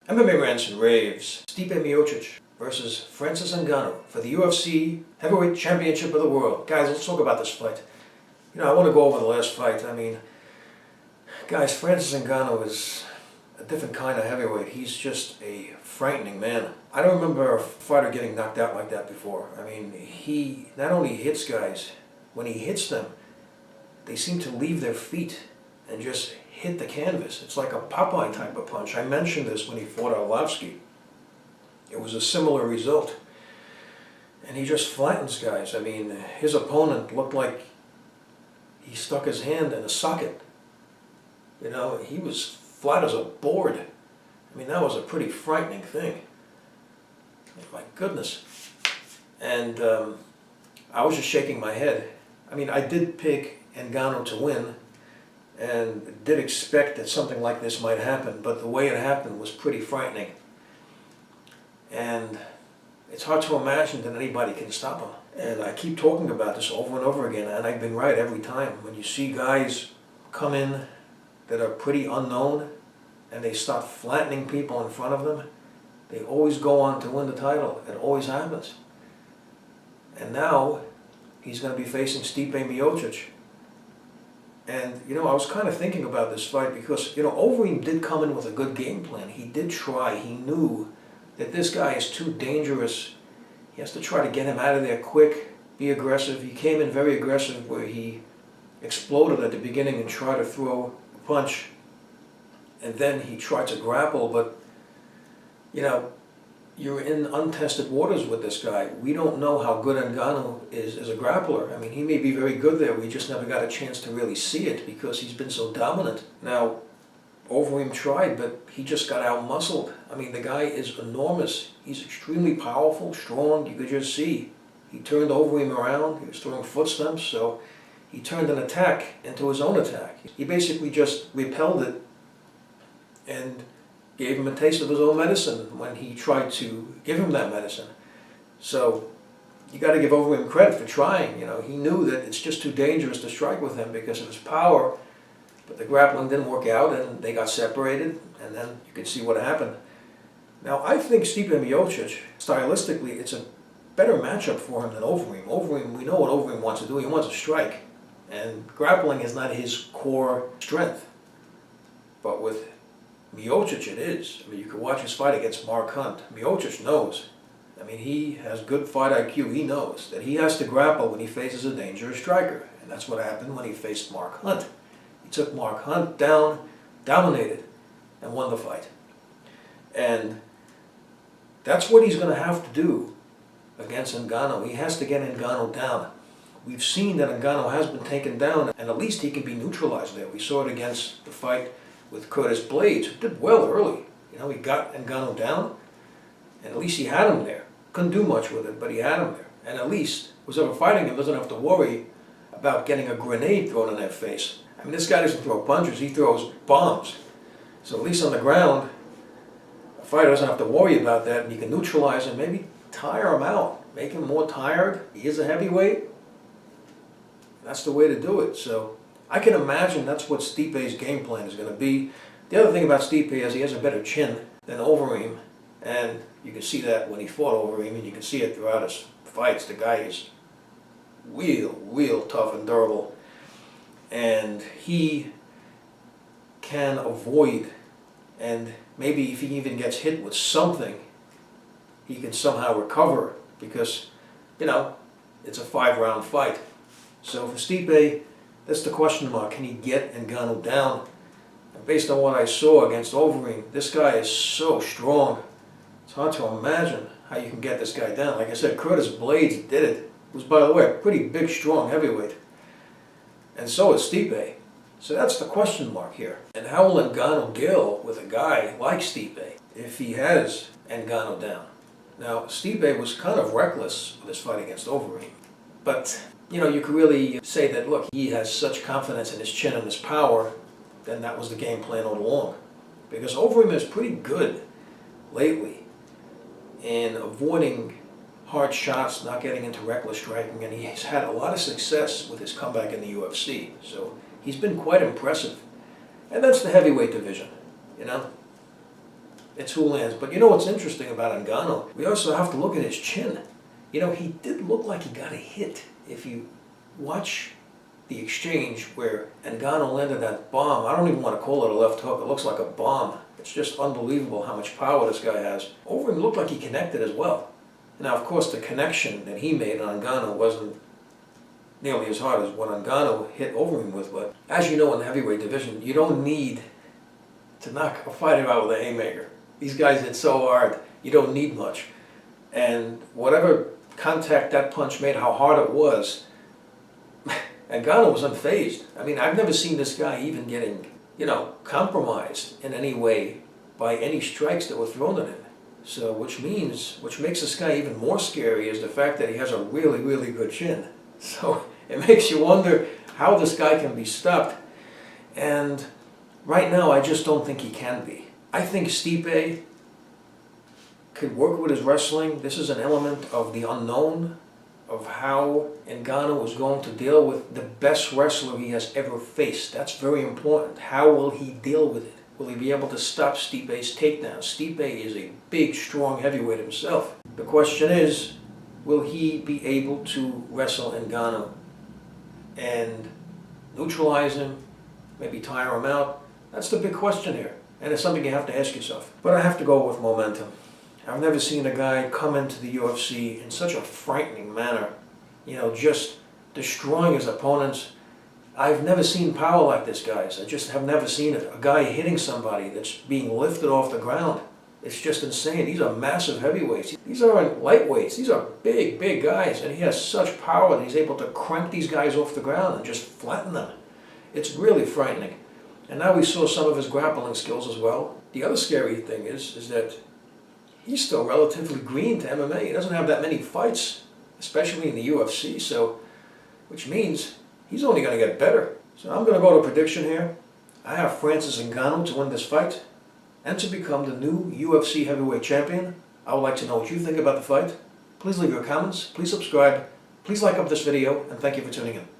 MMA rants and raves. Stipe Miocic versus Francis Ngannou for the UFC Heavyweight Championship of the World. Guys, let's talk about this fight. I want to go over the last fight. Guys, Francis Ngannou is a different kind of heavyweight. He's just a frightening man. I don't remember a fighter getting knocked out like that before. He not only hits guys, when he hits them, they seem to leave their feet and just hit the canvas. It's like a Popeye type of punch. I mentioned this when he fought Arlovsky. It was a similar result. And he just flattens guys. His opponent looked like he stuck his hand in a socket. He was flat as a board. That was a pretty frightening thing. My goodness. And I was just shaking my head. I did pick Ngannou to win, and did expect that something like this might happen, but the way it happened was pretty frightening. And it's hard to imagine that anybody can stop him. And I keep talking about this over and over again, and I've been right every time. When you see guys come in that are pretty unknown, and they start flattening people in front of them, they always go on to win the title. It always happens. And now, he's going to be facing Stipe Miocic. And, I was kind of thinking about this fight because, Overeem did come in with a good game plan. He did try. He knew that this guy is too dangerous. He has to try to get him out of there quick, be aggressive. He came in very aggressive where he exploded at the beginning and tried to throw a punch. And then he tried to grapple, but, you're in untested waters with this guy. We don't know how good Ngannou is as a grappler. He may be very good there. We just never got a chance to really see it because he's been so dominant. Now, Overeem tried, but he just got out-muscled. The guy is enormous. He's extremely powerful, strong. You could just see. He turned Overeem around. He was throwing foot stumps, so he turned an attack into his own attack. He basically just repelled it and gave him a taste of his own medicine when he tried to give him that medicine. So you got to give Overeem credit for trying. He knew that it's just too dangerous to strike with him because of his power, but the grappling didn't work out and they got separated, and then you could see what happened. Now, I think Stipe Miocic, stylistically, it's a better matchup for him than Overeem. Overeem, we know what Overeem wants to do. He wants to strike, and grappling is not his core strength. But with Miocic it is. You could watch his fight against Mark Hunt. Miocic knows. He has good fight IQ. He knows that he has to grapple when he faces a dangerous striker. And that's what happened when he faced Mark Hunt. He took Mark Hunt down, dominated, and won the fight. And that's what he's going to have to do against Ngannou. He has to get Ngannou down. We've seen that Ngannou has been taken down, and at least he can be neutralized there. We saw it against the fight with Curtis Blades, who did well early. He got Ngannou down, and at least he had him there. Couldn't do much with it, but he had him there. And at least whoever fighting him doesn't have to worry about getting a grenade thrown in their face. This guy doesn't throw punches, he throws bombs. So at least on the ground, a fighter doesn't have to worry about that, and you can neutralize him, maybe tire him out, make him more tired. He is a heavyweight. That's the way to do it. So I can imagine that's what Stipe's game plan is going to be. The other thing about Stipe is he has a better chin than Overeem, and you can see that when he fought Overeem, and you can see it throughout his fights. The guy is real tough and durable, and he can avoid, and maybe if he even gets hit with something, he can somehow recover because, it's a 5-round fight. So for Stipe, that's the question mark. Can he get Ngannou down? And based on what I saw against Overeem, this guy is so strong. It's hard to imagine how you can get this guy down. Like I said, Curtis Blades did it. He was, by the way, a pretty big, strong heavyweight. And so is Stipe. So that's the question mark here. And how will Ngannou deal with a guy like Stipe if he has Ngannou down? Now, Stipe was kind of reckless with his fight against Overeem. But you could really say that, look, he has such confidence in his chin and his power, then that was the game plan all along. Because Overeem is pretty good lately in avoiding hard shots, not getting into reckless striking, and he's had a lot of success with his comeback in the UFC. So he's been quite impressive. And that's the heavyweight division, It's who lands. But you know what's interesting about Ngannou? We also have to look at his chin. You know, he did look like he got a hit. If you watch the exchange where Ngannou landed that bomb, I don't even want to call it a left hook. It looks like a bomb. It's just unbelievable how much power this guy has. Overeem looked like he connected as well. Now, of course, the connection that he made on Ngannou wasn't nearly as hard as what Ngannou hit Overeem with. But as you know, in the heavyweight division, you don't need to knock a fighter out with a haymaker. These guys hit so hard, you don't need much. And whatever contact that punch made, how hard it was, Ngannou was unfazed. I mean, I've never seen this guy even getting, compromised in any way by any strikes that were thrown at him. So, which makes this guy even more scary is the fact that he has a really, really good chin. So, it makes you wonder how this guy can be stopped. And right now, I just don't think he can be. I think Stipe could work with his wrestling. This is an element of the unknown, of how Ngannou is going to deal with the best wrestler he has ever faced. That's very important. How will he deal with it? Will he be able to stop Stipe's takedowns? Stipe is a big, strong heavyweight himself. The question is, will he be able to wrestle Ngannou and neutralize him, maybe tire him out? That's the big question here, and it's something you have to ask yourself. But I have to go with momentum. I've never seen a guy come into the UFC in such a frightening manner, just destroying his opponents. I've never seen power like this, guys. I just have never seen it. A guy hitting somebody that's being lifted off the ground. It's just insane. These are massive heavyweights. These aren't lightweights. These are big, big guys. And he has such power that he's able to crank these guys off the ground and just flatten them. It's really frightening. And now we saw some of his grappling skills as well. The other scary thing is that he's still relatively green to MMA. He doesn't have that many fights, especially in the UFC, which means he's only going to get better. So I'm going to go to prediction here. I have Francis Ngannou to win this fight and to become the new UFC heavyweight champion. I would like to know what you think about the fight. Please leave your comments, please subscribe, please like up this video, and thank you for tuning in.